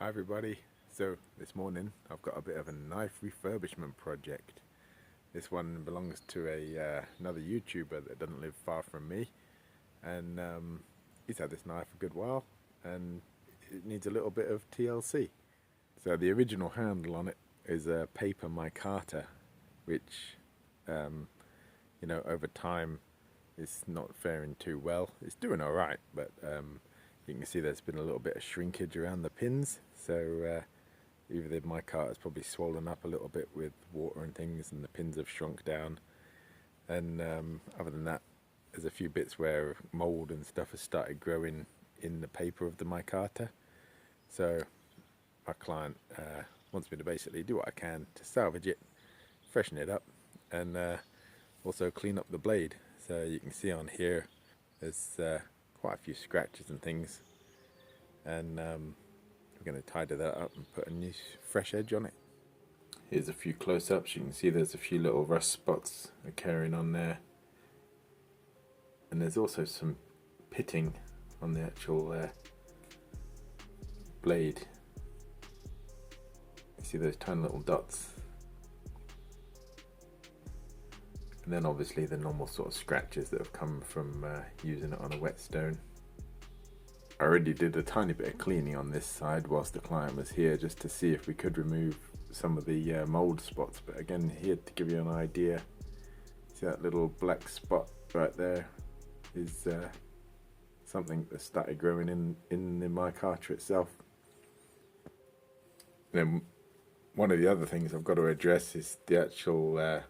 Hi everybody. So this morning I've got a bit of a knife refurbishment project. This one belongs to another YouTuber that doesn't live far from me, and he's had this knife a good while and it needs a little bit of TLC. So the original handle on it is a paper micarta, which over time is not faring too well. It's doing all right, but you can see there's been a little bit of shrinkage around the pins, so either the micarta has probably swollen up a little bit with water and things, and the pins have shrunk down. And other than that, there's a few bits where mold and stuff has started growing in the paper of the micarta. So my client wants me to basically do what I can to salvage it, freshen it up, and also clean up the blade. So you can see on here there's quite a few scratches and things, and we're going to tidy that up and put a new fresh edge on it. Here's a few close-ups. You can see there's a few little rust spots occurring on there, and there's also some pitting on the actual blade. You see those tiny little dots, and then obviously the normal sort of scratches that have come from using it on a whetstone. I already did a tiny bit of cleaning on this side whilst the client was here, just to see if we could remove some of the mold spots, but again, here to give you an idea, see that little black spot right there is something that started growing in the micarta itself. And then one of the other things I've got to address is the actual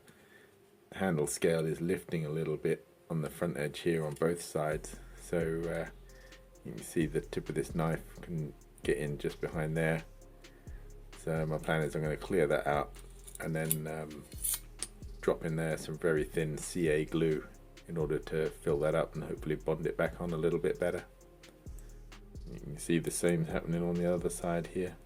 handle scale is lifting a little bit on the front edge here on both sides, so you can see the tip of this knife can get in just behind there. So my plan is I'm going to clear that out and then drop in there some very thin CA glue in order to fill that up and hopefully bond it back on a little bit better. You can see the same happening on the other side here.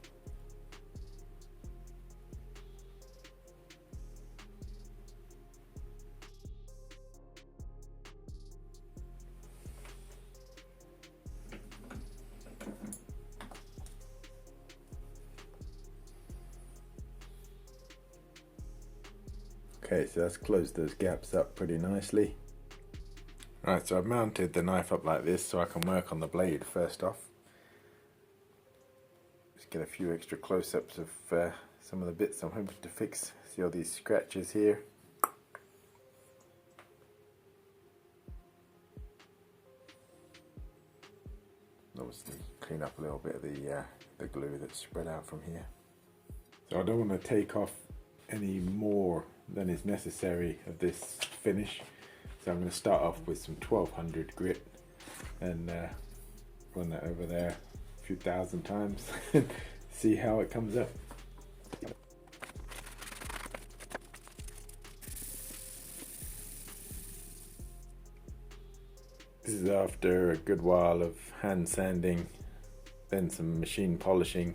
Okay, so that's closed those gaps up pretty nicely. Right, so I've mounted the knife up like this so I can work on the blade first off. Just get a few extra close-ups of some of the bits I'm hoping to fix. See all these scratches here? Obviously clean up a little bit of the glue that's spread out from here. So I don't want to take off any more than is necessary of this finish, so I'm going to start off with some 1200 grit and run that over there a few thousand times and see how it comes up. This is after a good while of hand sanding, then some machine polishing.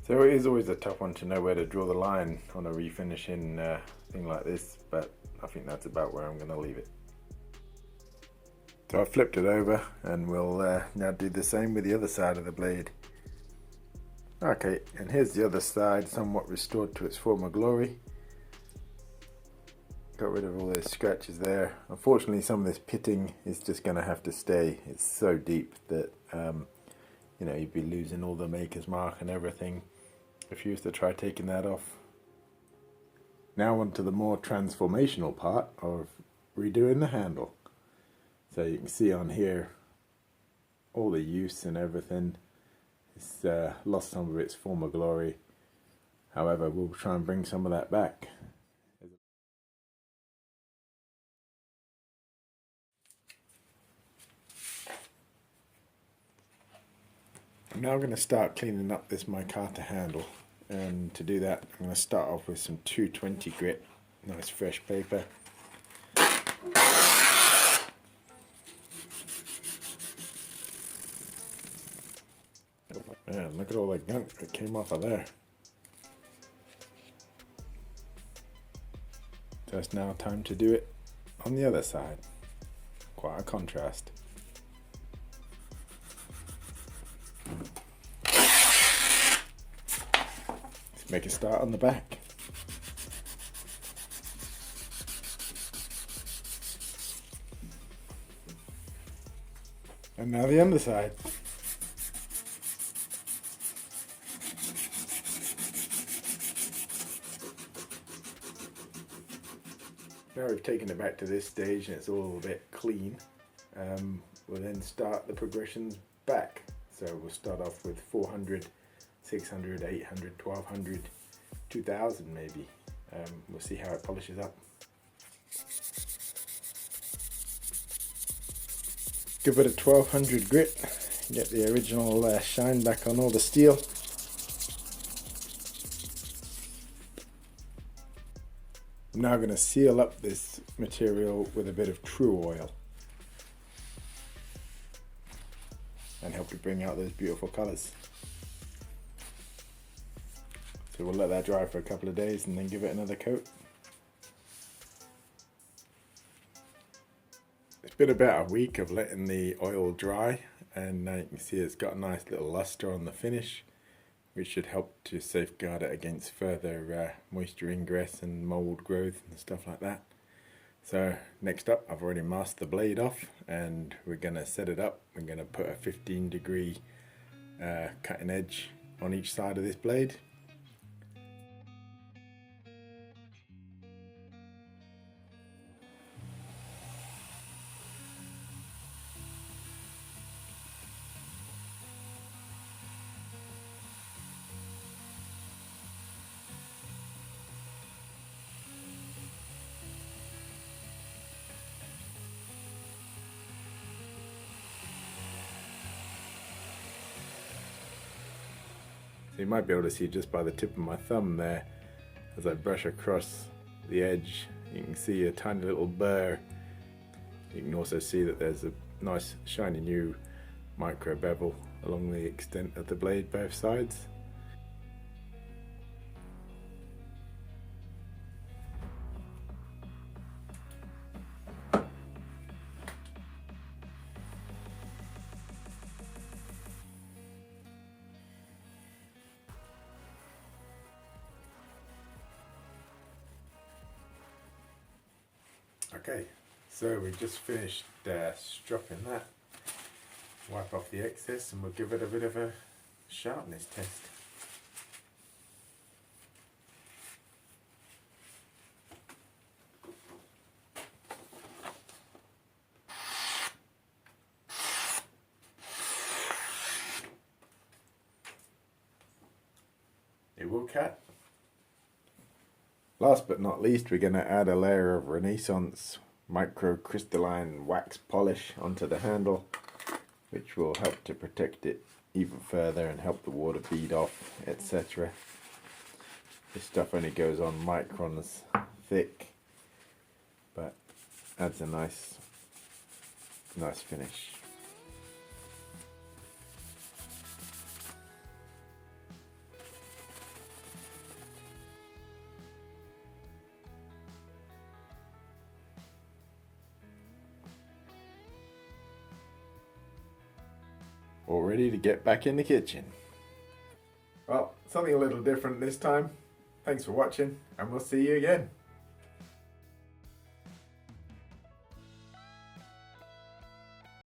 So it is always a tough one to know where to draw the line on a refinishing thing like this, but I think that's about where I'm going to leave it. So I flipped it over and we'll now do the same with the other side of the blade. Okay, and here's the other side, somewhat restored to its former glory. Got rid of all those scratches there. Unfortunately, some of this pitting is just going to have to stay. It's so deep that you'd be losing all the maker's mark and everything if you used to try taking that off. Now on to the more transformational part of redoing the handle. So you can see on here all the use and everything. It's lost some of its former glory. However, we'll try and bring some of that back. I'm now going to start cleaning up this micarta handle, and to do that I'm going to start off with some 220 grit, nice fresh paper. Man, look at all the gunk that came off of there. So it's now time to do it on the other side. Quite a contrast. make a start on the back. And now the underside. Now we've taken it back to this stage and it's all a bit clean, we'll then start the progressions back. So we'll start off with 400, 600, 800, 1200, 2000 maybe. We'll see how it polishes up. Give it a 1200 grit, get the original shine back on all the steel. I'm now going to seal up this material with a bit of true oil and help to bring out those beautiful colours. So we'll let that dry for a couple of days and then give it another coat. It's been about a week of letting the oil dry, and now you can see it's got a nice little luster on the finish, which should help to safeguard it against further moisture ingress and mold growth and stuff like that. So next up, I've already masked the blade off and we're going to set it up. We're going to put a 15-degree cutting edge on each side of this blade. You might be able to see just by the tip of my thumb there, as I brush across the edge, you can see a tiny little burr. You can also see that there's a nice shiny new micro bevel along the extent of the blade both sides. Okay, so we just finished stropping that. Wipe off the excess and we'll give it a bit of a sharpness test. It will cut. Last but not least, we're going to add a layer of Renaissance microcrystalline wax polish onto the handle, which will help to protect it even further and help the water bead off, etc. This stuff only goes on microns thick, but adds a nice finish. All ready to get back in the kitchen. Well, something a little different this time. Thanks for watching, and we'll see you again.